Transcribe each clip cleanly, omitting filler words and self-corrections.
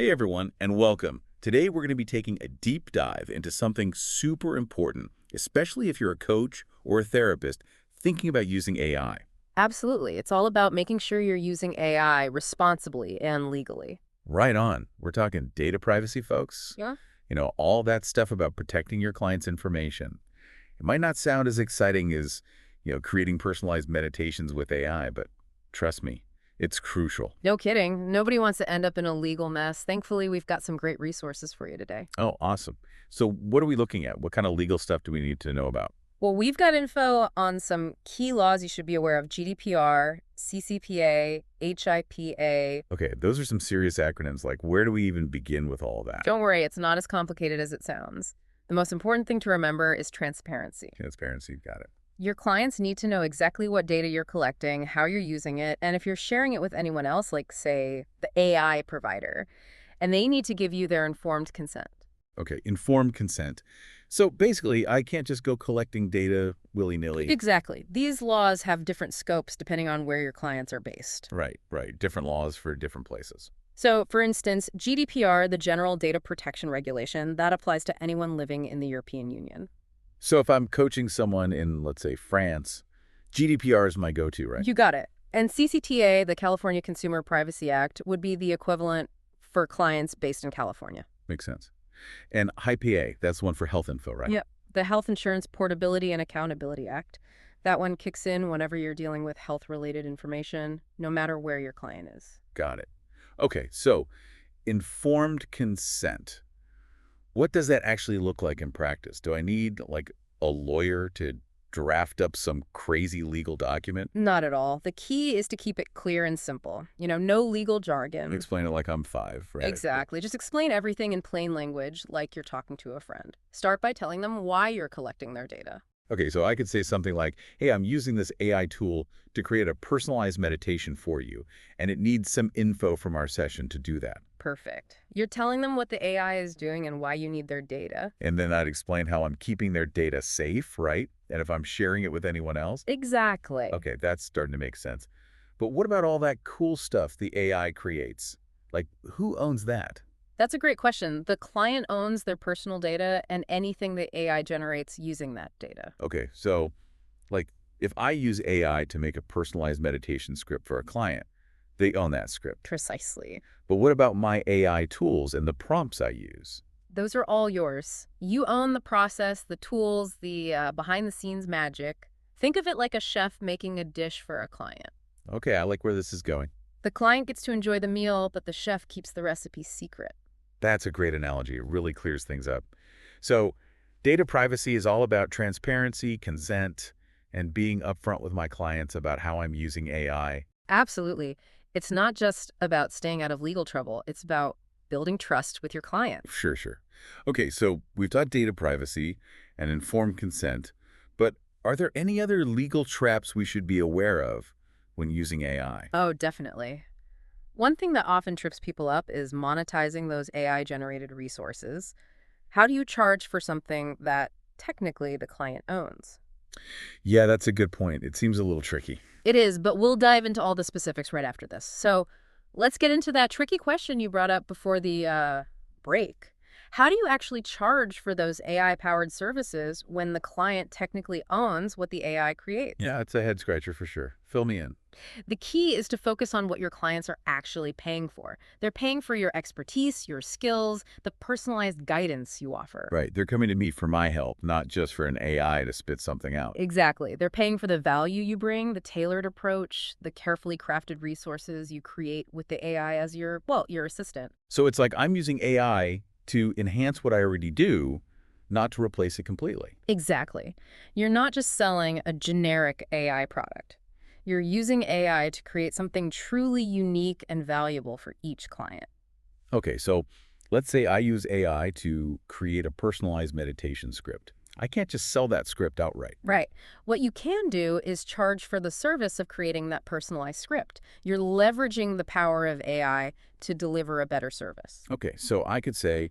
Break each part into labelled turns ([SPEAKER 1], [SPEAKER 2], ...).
[SPEAKER 1] Hey everyone, and welcome. Today we're going to be taking a deep dive into something super important, especially if you're a coach or a therapist thinking about using AI.
[SPEAKER 2] Absolutely. It's all about making sure you're using AI responsibly and legally.
[SPEAKER 1] Right on. We're talking data privacy, folks.
[SPEAKER 2] Yeah.
[SPEAKER 1] All that stuff about protecting your client's information. It might not sound as exciting as, creating personalized meditations with AI, but trust me, it's crucial.
[SPEAKER 2] No kidding. Nobody wants to end up in a legal mess. Thankfully, we've got some great resources for you today.
[SPEAKER 1] Oh, awesome. So what are we looking at? What kind of legal stuff do we need to know about?
[SPEAKER 2] Well, we've got info on some key laws you should be aware of: GDPR, CCPA, HIPAA.
[SPEAKER 1] Okay, those are some serious acronyms. Like, where do we even begin with all that?
[SPEAKER 2] Don't worry, it's not as complicated as it sounds. The most important thing to remember is transparency.
[SPEAKER 1] Transparency, got it.
[SPEAKER 2] Your clients need to know exactly what data you're collecting, how you're using it, and if you're sharing it with anyone else, like, say, the AI provider, and they need to give you their informed consent.
[SPEAKER 1] Okay, informed consent. So basically, I can't just go collecting data willy-nilly.
[SPEAKER 2] Exactly. These laws have different scopes depending on where your clients are based.
[SPEAKER 1] Right, right. Different laws for different places.
[SPEAKER 2] So, for instance, GDPR, the General Data Protection Regulation, that applies to anyone living in the European Union.
[SPEAKER 1] So if I'm coaching someone in, let's say, France, GDPR is my go-to, right?
[SPEAKER 2] You got it. And CCTA, the California Consumer Privacy Act, would be the equivalent for clients based in California.
[SPEAKER 1] Makes sense. And HIPAA, that's one for health info, right?
[SPEAKER 2] Yep. The Health Insurance Portability and Accountability Act. That one kicks in whenever you're dealing with health-related information, no matter where your client is.
[SPEAKER 1] Got it. Okay, so informed consent. What does that actually look like in practice? Do I need, like, a lawyer to draft up some crazy legal document?
[SPEAKER 2] Not at all. The key is to keep it clear and simple. No legal jargon.
[SPEAKER 1] Explain it like I'm 5, right?
[SPEAKER 2] Exactly. Just explain everything in plain language like you're talking to a friend. Start by telling them why you're collecting their data.
[SPEAKER 1] Okay, so I could say something like, hey, I'm using this AI tool to create a personalized meditation for you, and it needs some info from our session to do that.
[SPEAKER 2] Perfect. You're telling them what the AI is doing and why you need their data.
[SPEAKER 1] And then I'd explain how I'm keeping their data safe, right? And if I'm sharing it with anyone else.
[SPEAKER 2] Exactly.
[SPEAKER 1] Okay, that's starting to make sense. But what about all that cool stuff the AI creates? Like, who owns that?
[SPEAKER 2] That's a great question. The client owns their personal data and anything the AI generates using that data.
[SPEAKER 1] Okay, so, like, if I use AI to make a personalized meditation script for a client, they own that script.
[SPEAKER 2] Precisely.
[SPEAKER 1] But what about my AI tools and the prompts I use?
[SPEAKER 2] Those are all yours. You own the process, the tools, the behind-the-scenes magic. Think of it like a chef making a dish for a client.
[SPEAKER 1] Okay, I like where this is going.
[SPEAKER 2] The client gets to enjoy the meal, but the chef keeps the recipe secret.
[SPEAKER 1] That's a great analogy. It really clears things up. So, data privacy is all about transparency, consent, and being upfront with my clients about how I'm using AI.
[SPEAKER 2] Absolutely. It's not just about staying out of legal trouble. It's about building trust with your client.
[SPEAKER 1] Sure, sure. Okay, so we've got data privacy and informed consent, but are there any other legal traps we should be aware of when using AI?
[SPEAKER 2] Oh, definitely. One thing that often trips people up is monetizing those AI-generated resources. How do you charge for something that technically the client owns?
[SPEAKER 1] Yeah, that's a good point. It seems a little tricky.
[SPEAKER 2] It is, but we'll dive into all the specifics right after this. So let's get into that tricky question you brought up before the break. How do you actually charge for those AI-powered services when the client technically owns what the AI creates?
[SPEAKER 1] Yeah, it's a head scratcher for sure. Fill me in.
[SPEAKER 2] The key is to focus on what your clients are actually paying for. They're paying for your expertise, your skills, the personalized guidance you offer.
[SPEAKER 1] Right, they're coming to me for my help, not just for an AI to spit something out.
[SPEAKER 2] Exactly. They're paying for the value you bring, the tailored approach, the carefully crafted resources you create with the AI as your assistant.
[SPEAKER 1] So it's like I'm using AI to enhance what I already do, not to replace it completely.
[SPEAKER 2] Exactly. You're not just selling a generic AI product. You're using AI to create something truly unique and valuable for each client.
[SPEAKER 1] Okay, so let's say I use AI to create a personalized meditation script. I can't just sell that script outright.
[SPEAKER 2] Right. What you can do is charge for the service of creating that personalized script. You're leveraging the power of AI to deliver a better service.
[SPEAKER 1] Okay, so I could say,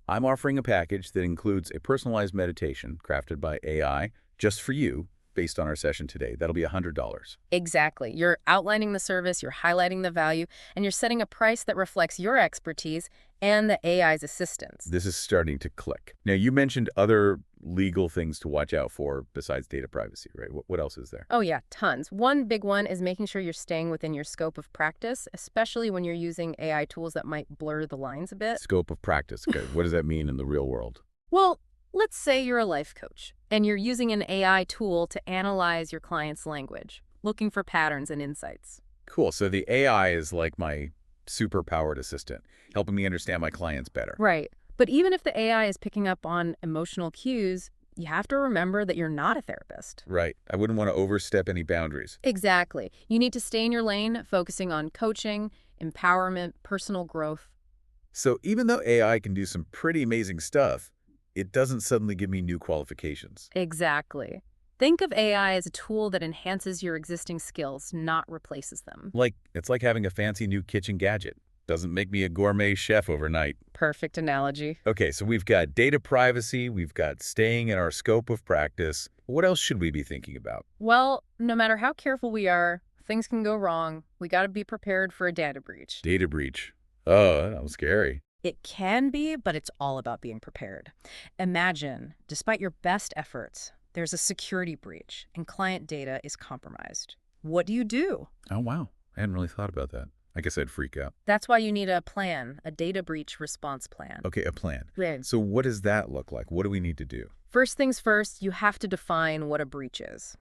[SPEAKER 1] I'm offering a package that includes a personalized meditation crafted by AI just for you, based on our session today. That'll be $100.
[SPEAKER 2] Exactly. You're outlining the service, you're highlighting the value, and you're setting a price that reflects your expertise and the AI's assistance.
[SPEAKER 1] This is starting to click. Now, you mentioned other legal things to watch out for besides data privacy, right? What else is there?
[SPEAKER 2] Oh yeah, tons. One big one is making sure you're staying within your scope of practice, especially when you're using AI tools that might blur the lines a bit.
[SPEAKER 1] Scope of practice. Okay. What does that mean in the real world?
[SPEAKER 2] Well, let's say you're a life coach and you're using an AI tool to analyze your client's language, looking for patterns and insights.
[SPEAKER 1] Cool. So the AI is like my super-powered assistant, helping me understand my clients better.
[SPEAKER 2] Right. But even if the AI is picking up on emotional cues, you have to remember that you're not a therapist.
[SPEAKER 1] Right. I wouldn't want to overstep any boundaries.
[SPEAKER 2] Exactly. You need to stay in your lane, focusing on coaching, empowerment, personal growth.
[SPEAKER 1] So even though AI can do some pretty amazing stuff, it doesn't suddenly give me new qualifications.
[SPEAKER 2] Exactly. Think of AI as a tool that enhances your existing skills, not replaces them.
[SPEAKER 1] It's like having a fancy new kitchen gadget. Doesn't make me a gourmet chef overnight.
[SPEAKER 2] Perfect analogy.
[SPEAKER 1] Okay, so we've got data privacy, we've got staying in our scope of practice. What else should we be thinking about?
[SPEAKER 2] Well, no matter how careful we are, things can go wrong. We got to be prepared for a data breach.
[SPEAKER 1] Data breach. Oh, that was scary.
[SPEAKER 2] It can be, but it's all about being prepared. Imagine, despite your best efforts, there's a security breach and client data is compromised. What do you do?
[SPEAKER 1] Oh, wow. I hadn't really thought about that. I guess I'd freak out.
[SPEAKER 2] That's why you need a plan, a data breach response plan.
[SPEAKER 1] Okay, a plan.
[SPEAKER 2] Right.
[SPEAKER 1] So what does that look like? What do we need to do?
[SPEAKER 2] First things first, you have to define what a breach is.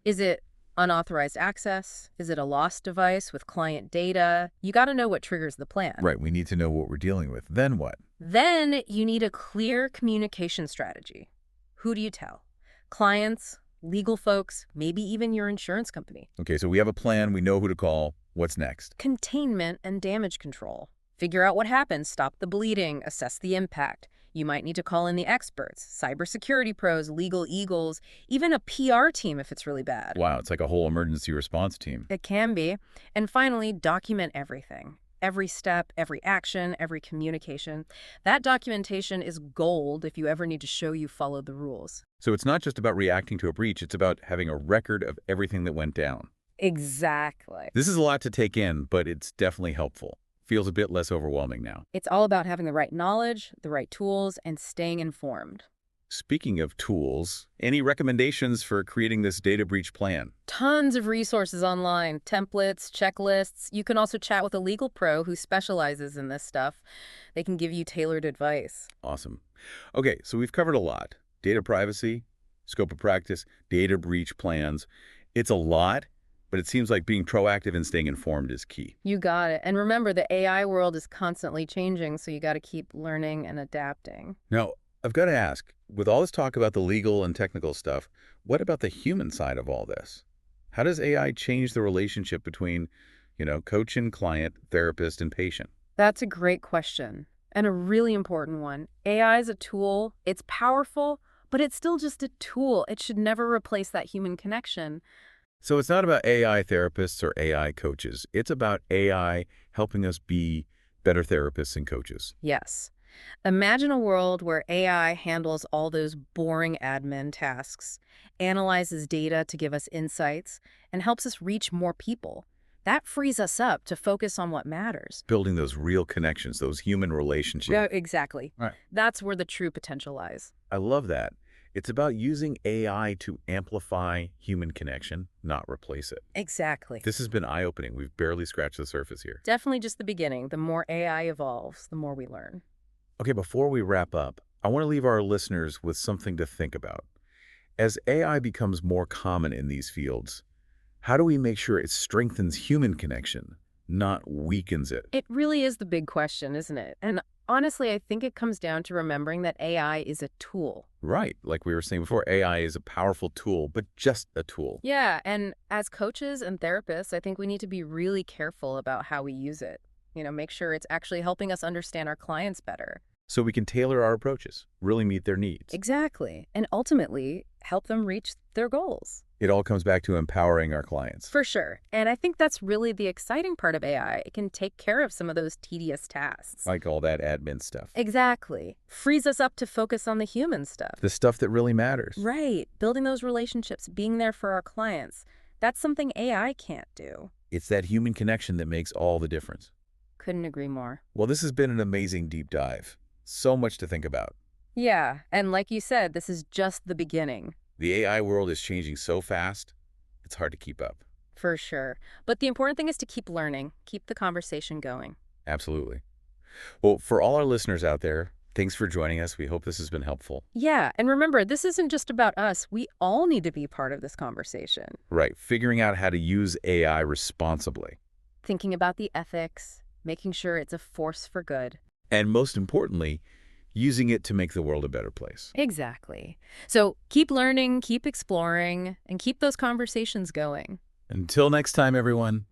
[SPEAKER 2] Is it unauthorized access? Is it a lost device with client data? You got to know what triggers the plan.
[SPEAKER 1] Right, we need to know what we're dealing with. Then what?
[SPEAKER 2] Then you need a clear communication strategy. Who do you tell? Clients, legal folks, maybe even your insurance company.
[SPEAKER 1] Okay, so we have a plan. We know who to call. What's next?
[SPEAKER 2] Containment and damage control. Figure out what happened, stop the bleeding, assess the impact. You might need to call in the experts, cybersecurity pros, legal eagles, even a PR team if it's really bad.
[SPEAKER 1] Wow, it's like a whole emergency response team.
[SPEAKER 2] It can be. And finally, document everything. Every step, every action, every communication. That documentation is gold if you ever need to show you followed the rules.
[SPEAKER 1] So it's not just about reacting to a breach, it's about having a record of everything that went down.
[SPEAKER 2] Exactly.
[SPEAKER 1] This is a lot to take in, but it's definitely helpful. Feels a bit less overwhelming now.
[SPEAKER 2] It's all about having the right knowledge, the right tools, and staying informed.
[SPEAKER 1] Speaking of tools, any recommendations for creating this data breach plan?
[SPEAKER 2] Tons of resources online, templates, checklists. You can also chat with a legal pro who specializes in this stuff. They can give you tailored advice.
[SPEAKER 1] Awesome. Okay, so we've covered a lot. Data privacy, scope of practice, data breach plans. It's a lot, but it seems like being proactive and staying informed is key.
[SPEAKER 2] You got it. And remember, the AI world is constantly changing, so you got to keep learning and adapting.
[SPEAKER 1] Now, I've got to ask, with all this talk about the legal and technical stuff, what about the human side of all this? How does AI change the relationship between, coach and client, therapist and patient?
[SPEAKER 2] That's a great question, and a really important one. AI is a tool. It's powerful, but it's still just a tool. It should never replace that human connection.
[SPEAKER 1] So it's not about AI therapists or AI coaches. It's about AI helping us be better therapists and coaches.
[SPEAKER 2] Yes. Imagine a world where AI handles all those boring admin tasks, analyzes data to give us insights, and helps us reach more people. That frees us up to focus on what matters.
[SPEAKER 1] Building those real connections, those human relationships.
[SPEAKER 2] Yeah, exactly.
[SPEAKER 1] Right.
[SPEAKER 2] That's where the true potential lies.
[SPEAKER 1] I love that. It's about using AI to amplify human connection, not replace it.
[SPEAKER 2] Exactly.
[SPEAKER 1] This has been eye-opening. We've barely scratched the surface here.
[SPEAKER 2] Definitely just the beginning. The more AI evolves, the more we learn.
[SPEAKER 1] Okay, before we wrap up, I want to leave our listeners with something to think about. As AI becomes more common in these fields, how do we make sure it strengthens human connection, not weakens it?
[SPEAKER 2] It really is the big question, isn't it? And honestly, I think it comes down to remembering that AI is a tool.
[SPEAKER 1] Right. Like we were saying before, AI is a powerful tool, but just a tool.
[SPEAKER 2] Yeah, and as coaches and therapists, I think we need to be really careful about how we use it. Make sure it's actually helping us understand our clients better.
[SPEAKER 1] so we can tailor our approaches, really meet their needs.
[SPEAKER 2] Exactly. And ultimately, help them reach their goals.
[SPEAKER 1] It all comes back to empowering our clients.
[SPEAKER 2] For sure. And I think that's really the exciting part of AI. It can take care of some of those tedious tasks.
[SPEAKER 1] Like all that admin stuff.
[SPEAKER 2] Exactly. Frees us up to focus on the human stuff.
[SPEAKER 1] The stuff that really matters.
[SPEAKER 2] Right. Building those relationships, being there for our clients. That's something AI can't do.
[SPEAKER 1] It's that human connection that makes all the difference.
[SPEAKER 2] Couldn't agree more.
[SPEAKER 1] Well, this has been an amazing deep dive. So much to think about.
[SPEAKER 2] Yeah. And like you said, this is just the beginning.
[SPEAKER 1] The AI world is changing so fast, it's hard to keep up.
[SPEAKER 2] For sure. But the important thing is to keep learning, keep the conversation going.
[SPEAKER 1] Absolutely. Well, for all our listeners out there, thanks for joining us. We hope this has been helpful.
[SPEAKER 2] Yeah, and remember, this isn't just about us. We all need to be part of this conversation.
[SPEAKER 1] Right. Figuring out how to use AI responsibly.
[SPEAKER 2] Thinking about the ethics, making sure it's a force for good.
[SPEAKER 1] And most importantly, using it to make the world a better place.
[SPEAKER 2] Exactly. So keep learning, keep exploring, and keep those conversations going.
[SPEAKER 1] Until next time, everyone.